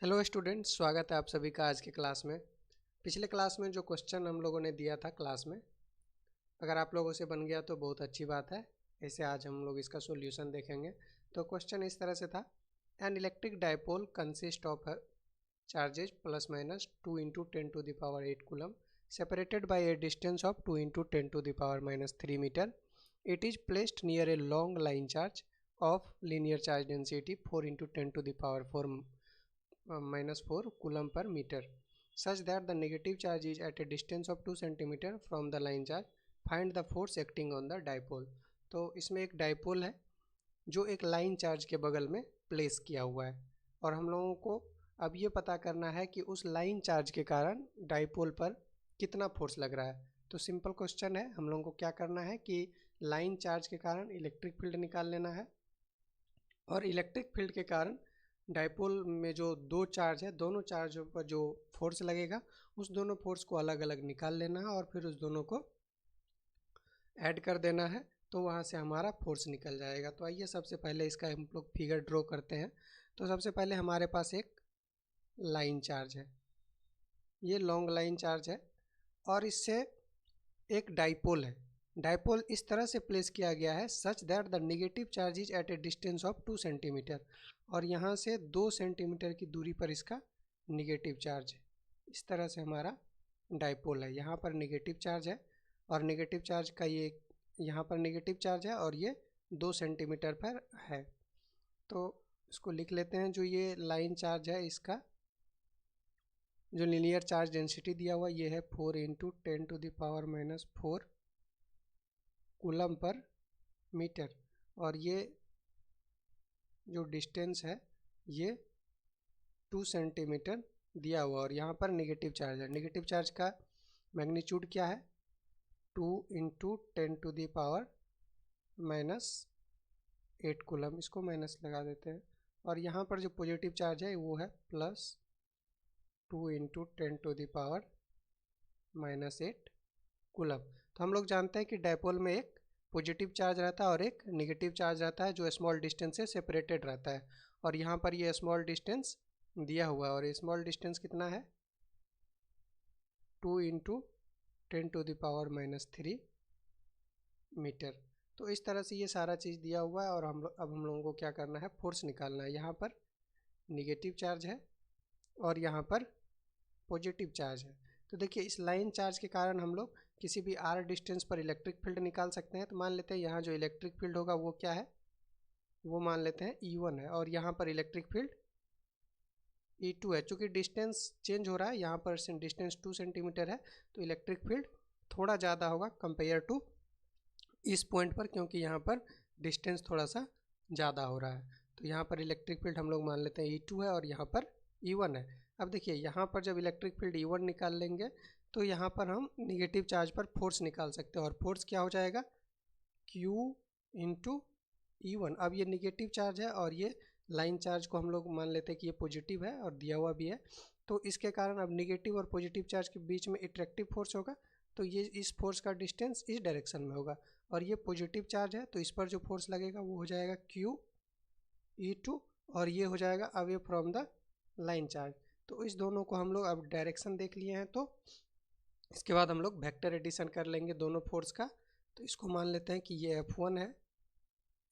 Hello students, स्वागत है आप सभी का आज के क्लास में। पिछले क्लास में जो क्वेश्चन हम लोगों ने दिया था क्लास में, अगर आप लोगों से बन गया तो बहुत अच्छी बात है। ऐसे आज हम लोग इसका सॉल्यूशन देखेंगे। तो क्वेश्चन इस तरह से था, an electric dipole consist of charges plus minus 2 into 10⁸ coulomb separated by a distance of 2 into 10⁻³ metre. It is placed near a long line charge of linear charge density 4 into 10⁻⁴ coulomb per metre such that the negative charge is at a distance of 2 cm from the line charge. Find the force acting on the dipole. तो इसमें एक dipole है जो एक line charge के बगल में place किया हुआ है और हम लोगों को अब ये पता करना है कि उस लाइन चार्ज के कारण डाइपोल पर कितना फोर्स लग रहा है। तो सिंपल क्वेश्चन है, हम लोगों को क्या करना है कि लाइन चार्ज के कारण इलेक्ट्रिक फील्ड निकाल लेना है और इलेक्ट्रिक फील्ड के कारण डाइपोल में जो दो चार्ज है, दोनों चार्जों पर जो फोर्स लगेगा उस दोनों फोर्स को अलग अलग निकाल लेना है और फिर उस दोनों को ऐड कर देना है, तो वहाँ से हमारा फोर्स निकल जाएगा। तो आइए सबसे पहले इसका हम लोग फिगर ड्रॉ करते हैं। तो सबसे पहले हमारे पास एक लाइन चार्ज है, ये लॉन्ग लाइन चार्ज है और इससे एक डाइपोल है। डाइपोल इस तरह से प्लेस किया गया है such that the negative charge is at a distance of 2 centimetre और यहाँ से 2 सेंटीमीटर की दूरी पर इसका नेगेटिव चार्ज है। इस तरह से हमारा डाइपोल है, यहाँ पर नेगेटिव चार्ज है और नेगेटिव चार्ज का ये यहाँ पर नेगेटिव चार्ज है और ये 2 सेंटीमीटर पर है। तो इसको लिख लेते हैं। जो ये लाइन चार्ज है इसका जो लीनियर चार्ज डेंसिटी दिया हुआ ये है 4 इंटू 10⁻⁴ कूलम पर मीटर और ये जो डिस्टेंस है ये 2 सेंटीमीटर दिया हुआ और यहाँ पर नेगेटिव चार्ज है। नेगेटिव चार्ज का मैग्नीट्यूड क्या है? 2 इंटू 10⁻⁸ कूलम, इसको माइनस लगा देते हैं और यहाँ पर जो पॉजिटिव चार्ज है वो है प्लस 2 इंटू 10⁻⁻8 कूलम। तो हम लोग जानते हैं कि डाइपोल में एक पॉजिटिव चार्ज रहता है और एक नेगेटिव चार्ज रहता है जो स्मॉल डिस्टेंस से सेपरेटेड रहता है और यहाँ पर ये स्मॉल डिस्टेंस दिया हुआ है और स्मॉल डिस्टेंस कितना है? 2 इंटू 10⁻³ मीटर। तो इस तरह से ये सारा चीज़ दिया हुआ है और अब हम लोगों को क्या करना है? फोर्स निकालना है। यहाँ पर नेगेटिव चार्ज है और यहाँ पर पॉजिटिव चार्ज है। तो देखिए इस लाइन चार्ज के कारण हम लोग किसी भी r डिस्टेंस पर इलेक्ट्रिक फील्ड निकाल सकते हैं। तो मान लेते हैं यहाँ जो इलेक्ट्रिक फील्ड होगा वो क्या है? वो मान लेते हैं E1 है और यहाँ पर इलेक्ट्रिक फील्ड E2 है। चूँकि डिस्टेंस चेंज हो रहा है, यहाँ पर डिस्टेंस 2 सेंटीमीटर है तो इलेक्ट्रिक फील्ड थोड़ा ज़्यादा होगा कंपेयर टू इस पॉइंट पर, क्योंकि यहाँ पर डिस्टेंस थोड़ा सा ज़्यादा हो रहा है। तो यहाँ पर इलेक्ट्रिक फील्ड हम लोग मान लेते हैं E2 है और यहाँ पर E1 है। अब देखिए यहाँ पर जब इलेक्ट्रिक फील्ड E1 निकाल लेंगे तो यहाँ पर हम निगेटिव चार्ज पर फोर्स निकाल सकते हैं और फोर्स क्या हो जाएगा? Q into E1। अब ये निगेटिव चार्ज है और ये लाइन चार्ज को हम लोग मान लेते हैं कि ये पॉजिटिव है और दिया हुआ भी है। तो इसके कारण अब निगेटिव और पॉजिटिव चार्ज के बीच में अट्रैक्टिव फोर्स होगा, तो ये इस फोर्स का डिस्टेंस इस डायरेक्शन में होगा और ये पॉजिटिव चार्ज है तो इस पर जो फोर्स लगेगा वो हो जाएगा QE2 और ये हो जाएगा away from the line charge. तो इस दोनों को हम लोग अब डायरेक्शन देख लिए हैं, तो इसके बाद हम लोग वेक्टर एडिशन कर लेंगे दोनों फोर्स का। तो इसको मान लेते हैं कि ये F1 है,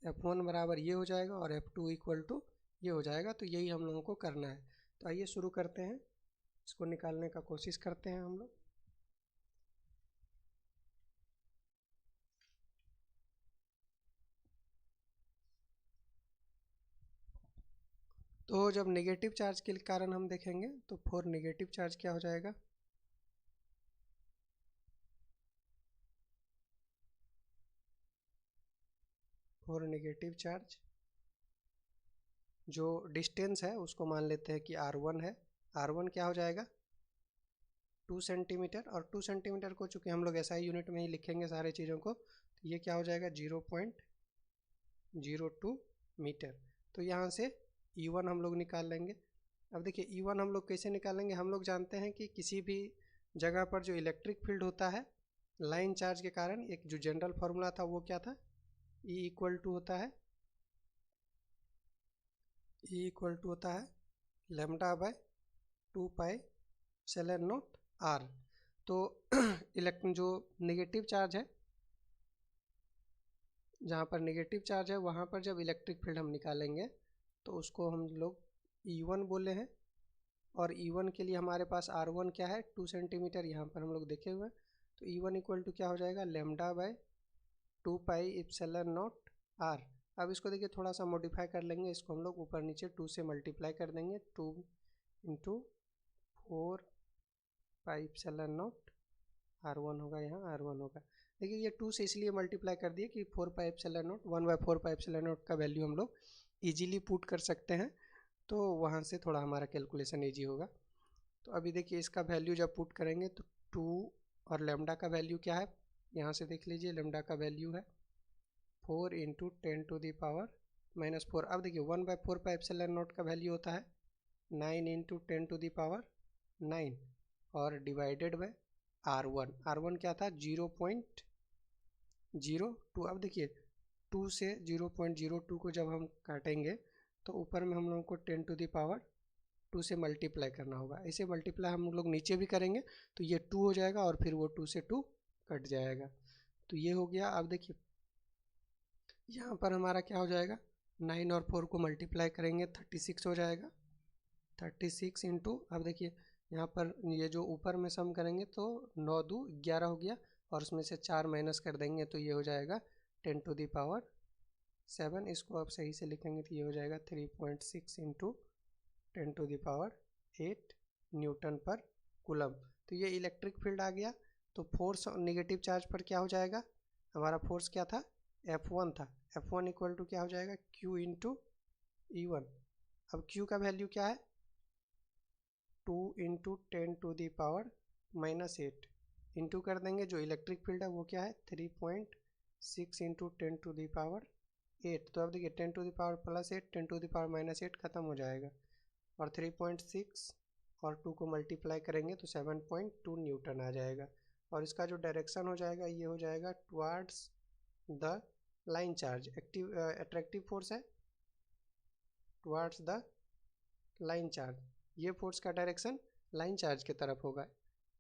F1 बराबर ये हो जाएगा और F2 इक्वल टू ये हो जाएगा। तो यही हम लोगों को करना है। तो आइए शुरू करते हैं, इसको निकालने का कोशिश करते हैं हम लोग। तो जब नेगेटिव चार्ज के कारण हम देखेंगे तो फॉर नेगेटिव चार्ज क्या हो जाएगा? फॉर नेगेटिव चार्ज जो डिस्टेंस है उसको मान लेते हैं कि R1 है। R1 क्या हो जाएगा? 2 सेंटीमीटर और 2 सेंटीमीटर को चूँकि हम लोग SI यूनिट में ही लिखेंगे सारे चीज़ों को, तो ये क्या हो जाएगा? 0.02 मीटर। तो यहाँ से E1 हम लोग निकाल लेंगे। अब देखिए E1 हम लोग कैसे निकालेंगे? हम लोग जानते हैं कि किसी भी जगह पर जो इलेक्ट्रिक फील्ड होता है लाइन चार्ज के कारण, एक जो जनरल फार्मूला था वो क्या था? E इक्वल टू होता है लेमडा बाय 2πε0 r। तो इलेक्ट्रॉन जो नेगेटिव चार्ज है, जहाँ पर नेगेटिव चार्ज है वहाँ पर जब इलेक्ट्रिक फील्ड हम निकालेंगे तो उसको हम लोग E1 बोले हैं। और E1 के लिए हमारे पास R1 क्या है, 2 सेंटीमीटर, यहाँ पर हम लोग देखे हुए हैं। तो E1 इक्वल टू क्या हो जाएगा, लेमडा बाय 2πε0 r। अब इसको देखिए थोड़ा सा मॉडिफाई कर लेंगे, इसको हम लोग ऊपर नीचे 2 से मल्टीप्लाई कर देंगे। 2 इंटू 4πε0 R1 होगा, यहाँ R1 होगा। देखिए ये 2 से इसलिए मल्टीप्लाई कर दिए कि 4πε0 1/4πε0 का वैल्यू हम लोग इजीली पुट कर सकते हैं, तो वहाँ से थोड़ा हमारा कैलकुलेशन ईजी होगा। तो अभी देखिए इसका वैल्यू जब पुट करेंगे तो 2 और लेमडा का वैल्यू क्या है, यहाँ से देख लीजिए लेमडा का वैल्यू है 4 इंटू 10⁻⁻⁴। अब देखिए 1/4πε0 का वैल्यू होता है 9 इंटू 10⁻9 और डिवाइडेड बाय R1 क्या था 0.02। अब देखिए 2 से 0.02 को जब हम काटेंगे तो ऊपर में हम लोगों को 10⁻2 से मल्टीप्लाई करना होगा। ऐसे मल्टीप्लाई हम लोग नीचे भी करेंगे तो ये 2 हो जाएगा और फिर वो 2 से 2 कट जाएगा, तो ये हो गया। अब देखिए यहाँ पर हमारा क्या हो जाएगा, 9 और 4 को मल्टीप्लाई करेंगे 36 हो जाएगा। 36 इंटू, अब देखिए यहाँ पर ये जो ऊपर में सम करेंगे तो 9 2 11 हो गया और उसमें से 4 माइनस कर देंगे तो ये हो जाएगा 10⁻7। इसको आप सही से लिखेंगे तो ये हो जाएगा 3.6 इंटू 10⁸ न्यूटन पर कूलम। तो ये इलेक्ट्रिक फील्ड आ गया। तो फोर्स नेगेटिव चार्ज पर क्या हो जाएगा, हमारा फोर्स क्या था, F1 था। F1 इक्वल टू क्या हो जाएगा, Q इंटू E1। अब Q का वैल्यू क्या है, 2 इंटू 10⁻⁻8 इंटू कर देंगे जो इलेक्ट्रिक फील्ड है वो क्या है 3.6 इंटू 10⁻8। तो अब देखिए 10⁻+8 10⁻−8 खत्म हो जाएगा और 3.6 और 2 को मल्टीप्लाई करेंगे तो 7.2 न्यूटन आ जाएगा। और इसका जो डायरेक्शन हो जाएगा ये हो जाएगा towards the line charge. Attractive force है टुवार्ड्स द लाइन चार्ज, ये फोर्स का डायरेक्शन लाइन चार्ज की तरफ होगा।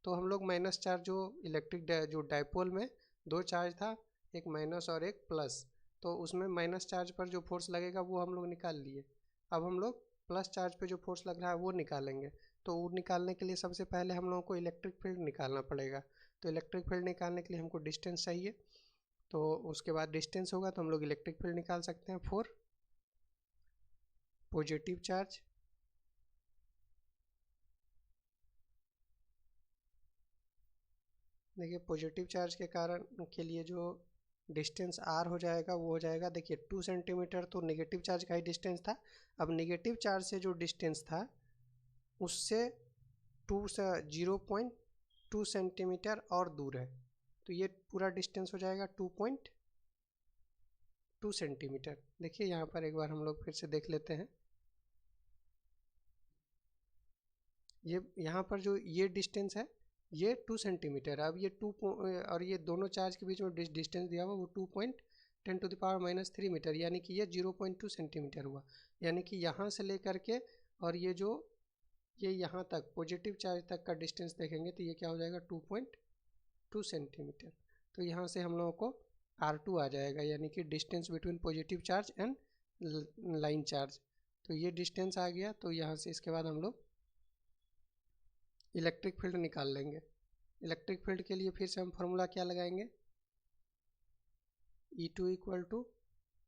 तो हम लोग माइनस चार्ज जो इलेक्ट्रिक जो डायपोल में दो चार्ज था, एक माइनस और एक प्लस, तो उसमें माइनस चार्ज पर जो फोर्स लगेगा वो हम लोग निकाल लिए। अब हम लोग प्लस चार्ज पे जो फोर्स लग रहा है वो निकालेंगे। तो वो निकालने के लिए सबसे पहले हम लोगों को इलेक्ट्रिक फील्ड निकालना पड़ेगा। तो इलेक्ट्रिक फील्ड निकालने के लिए हमको डिस्टेंस चाहिए, तो उसके बाद डिस्टेंस होगा तो हम लोग इलेक्ट्रिक फील्ड निकाल सकते हैं फॉर पॉजिटिव चार्ज। देखिए पॉजिटिव चार्ज के कारण के लिए जो डिस्टेंस r हो जाएगा वो हो जाएगा, देखिए 2 सेंटीमीटर तो नेगेटिव चार्ज का ही डिस्टेंस था। अब नेगेटिव चार्ज से जो डिस्टेंस था उससे 0.2 सेंटीमीटर और दूर है, तो ये पूरा डिस्टेंस हो जाएगा 2.2 सेंटीमीटर। देखिए यहाँ पर एक बार हम लोग फिर से देख लेते हैं, ये यहाँ पर जो ये डिस्टेंस है ये 2 सेंटीमीटर। अब ये 2 और ये दोनों चार्ज के बीच में डिस्टेंस दिया हुआ वो 2.10⁻³ मीटर, यानी कि ये 0.2 सेंटीमीटर हुआ। यानी कि यहाँ से लेकर के और ये जो ये यहाँ तक पॉजिटिव चार्ज तक का डिस्टेंस देखेंगे तो ये क्या हो जाएगा 2.2 सेंटीमीटर। तो यहाँ से हम लोगों को R2 आ जाएगा, यानी कि distance between positive charge and line charge. तो ये डिस्टेंस आ गया। तो यहाँ से इसके बाद हम लोग इलेक्ट्रिक फील्ड निकाल लेंगे। इलेक्ट्रिक फील्ड के लिए फिर से हम फॉर्मूला क्या लगाएंगे, E2 equal to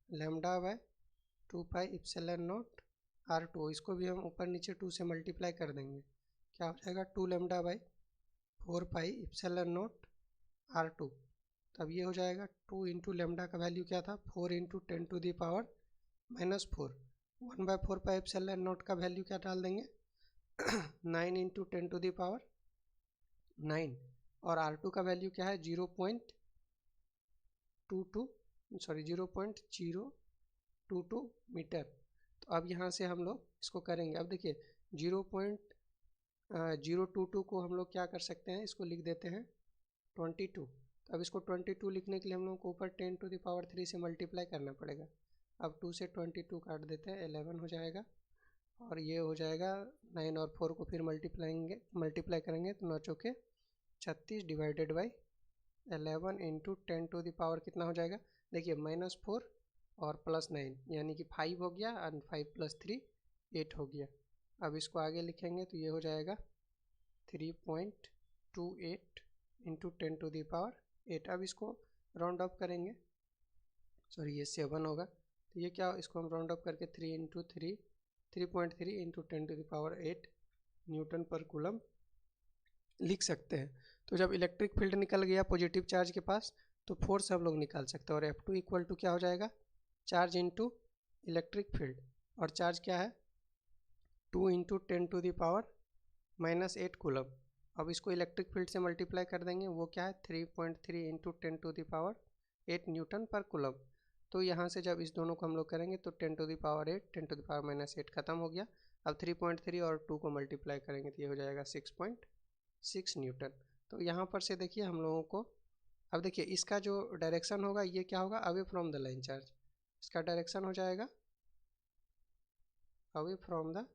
lambda by 2πε0 R2। इसको भी हम ऊपर नीचे 2 से मल्टीप्लाई कर देंगे, क्या हो जाएगा 2 लेमडा बाय 4πε0 R2। तब ये हो जाएगा 2 इंटू लेमडा का वैल्यू क्या था 4 इंटू 10⁻⁻⁴। 1/4πε0 का वैल्यू क्या डाल देंगे 9 इंटू 10⁻9 और R2 का वैल्यू क्या है 0.22 मीटर। तो अब यहाँ से हम लोग इसको करेंगे। अब देखिए 0.022 को हम लोग क्या कर सकते हैं, इसको लिख देते हैं 22। तो अब इसको 22 लिखने के लिए हम लोग को ऊपर 10⁻³ से मल्टीप्लाई करना पड़ेगा। अब 2 से 22 काट देते हैं 11 हो जाएगा और ये हो जाएगा 9 और 4 को फिर मल्टीप्लाई करेंगे तो 9 चौके 36 divided by 11 into 10 to the power कितना हो जाएगा। देखिए -4 और +9 यानी कि 5 हो गया और 5 + 3 8 हो गया। अब इसको आगे लिखेंगे तो ये हो जाएगा 3.28 इंटू 10 टू द पावर 8। अब इसको राउंड अप करेंगे, सॉरी ये 7 होगा, तो ये क्या, इसको हम राउंड अप करके 3.3 into 10 to the power 8 newton per coulomb लिख सकते हैं। तो जब इलेक्ट्रिक फील्ड निकल गया पॉजिटिव चार्ज के पास तो फोर्स हम लोग निकाल सकते हैं। और F2 इक्वल टू क्या हो जाएगा, चार्ज इंटू इलेक्ट्रिक फील्ड, और चार्ज क्या है 2 into 10 to the power -8 coulomb. अब इसको इलेक्ट्रिक फील्ड से मल्टीप्लाई कर देंगे, वो क्या है 3.3 into 10 to the power 8 newton per coulomb. तो यहाँ से जब इस दोनों को हम लोग करेंगे तो 10 to the power 8 10 to the power -8 खत्म हो गया। अब 3.3 और 2 को मल्टीप्लाई करेंगे तो ये हो जाएगा 6.6 न्यूटन। तो यहाँ पर से देखिए हम लोगों को, अब देखिए इसका जो डायरेक्शन होगा ये क्या होगा, away from the line charge. इसका डायरेक्शन हो जाएगा away from the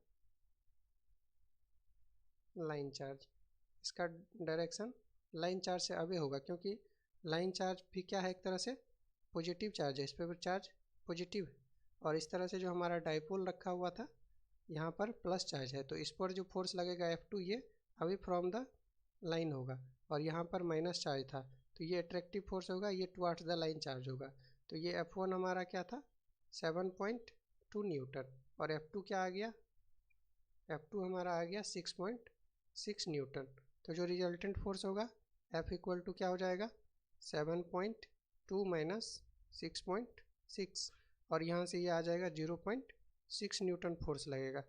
line charge. इसका डायरेक्शन लाइन चार्ज से अवे होगा, क्योंकि लाइन चार्ज भी क्या है, एक तरह से पॉजिटिव चार्ज है, इस पर चार्ज पॉजिटिव है। और इस तरह से जो हमारा डाइपोल रखा हुआ था यहाँ पर प्लस चार्ज है, तो इस पर जो फोर्स लगेगा F2 ये अवे फ्रॉम द लाइन होगा, और यहाँ पर माइनस चार्ज था तो ये अट्रैक्टिव फोर्स होगा, ये टुवर्ड्स द लाइन चार्ज होगा। तो ये F1 हमारा क्या था 7.2 न्यूटन, और F2 क्या आ गया, F2 हमारा आ गया 6.6 न्यूटन। तो जो रिजल्टेंट फोर्स होगा F इक्वल टू क्या हो जाएगा 7.2 माइनस 6.6, और यहाँ से ये आ जाएगा 0.6 न्यूटन फोर्स लगेगा।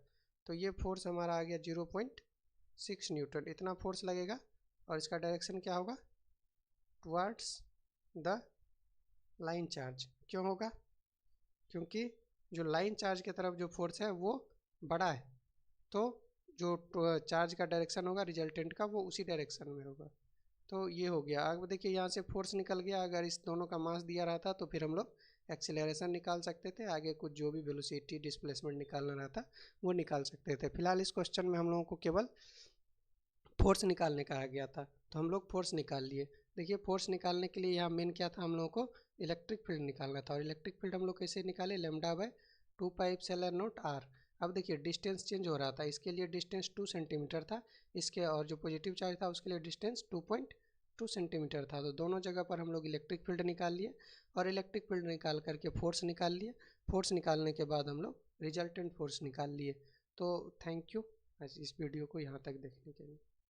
तो ये फोर्स हमारा आ गया 0.6 न्यूटन, इतना फोर्स लगेगा। और इसका डायरेक्शन क्या होगा टुवर्ड्स द लाइन चार्ज। क्यों होगा, क्योंकि जो लाइन चार्ज की तरफ जो फोर्स है वो बड़ा है, तो जो चार्ज का डायरेक्शन होगा रिजल्टेंट का वो उसी डायरेक्शन में होगा। तो ये हो गया। अब देखिए यहाँ से फोर्स निकल गया, अगर इस दोनों का मास दिया रहता तो फिर हम लोग एक्सीलरेशन निकाल सकते थे, आगे कुछ जो भी वेलोसिटी डिस्प्लेसमेंट निकालना रहता वो निकाल सकते थे। फिलहाल इस क्वेश्चन में हम लोगों को केवल फोर्स निकालने कहा गया था, तो हम लोग फोर्स निकाल लिए। देखिए फोर्स निकालने के लिए यहाँ मेन क्या था, हम लोगों को इलेक्ट्रिक फील्ड निकालना था, और इलेक्ट्रिक फील्ड हम लोग कैसे निकाले, λ/2πε0r। अब देखिए डिस्टेंस चेंज हो रहा था, इसके लिए डिस्टेंस 2 सेंटीमीटर था इसके, और जो पॉजिटिव चार्ज था उसके लिए डिस्टेंस 2.2 सेंटीमीटर था। तो दोनों जगह पर हम लोग इलेक्ट्रिक फील्ड निकाल लिए, और इलेक्ट्रिक फील्ड निकाल करके फोर्स निकाल लिए। फोर्स निकालने के बाद हम लोग रिजल्टेंट फोर्स निकाल लिए। तो थैंक यू इस वीडियो को यहाँ तक देखने के लिए।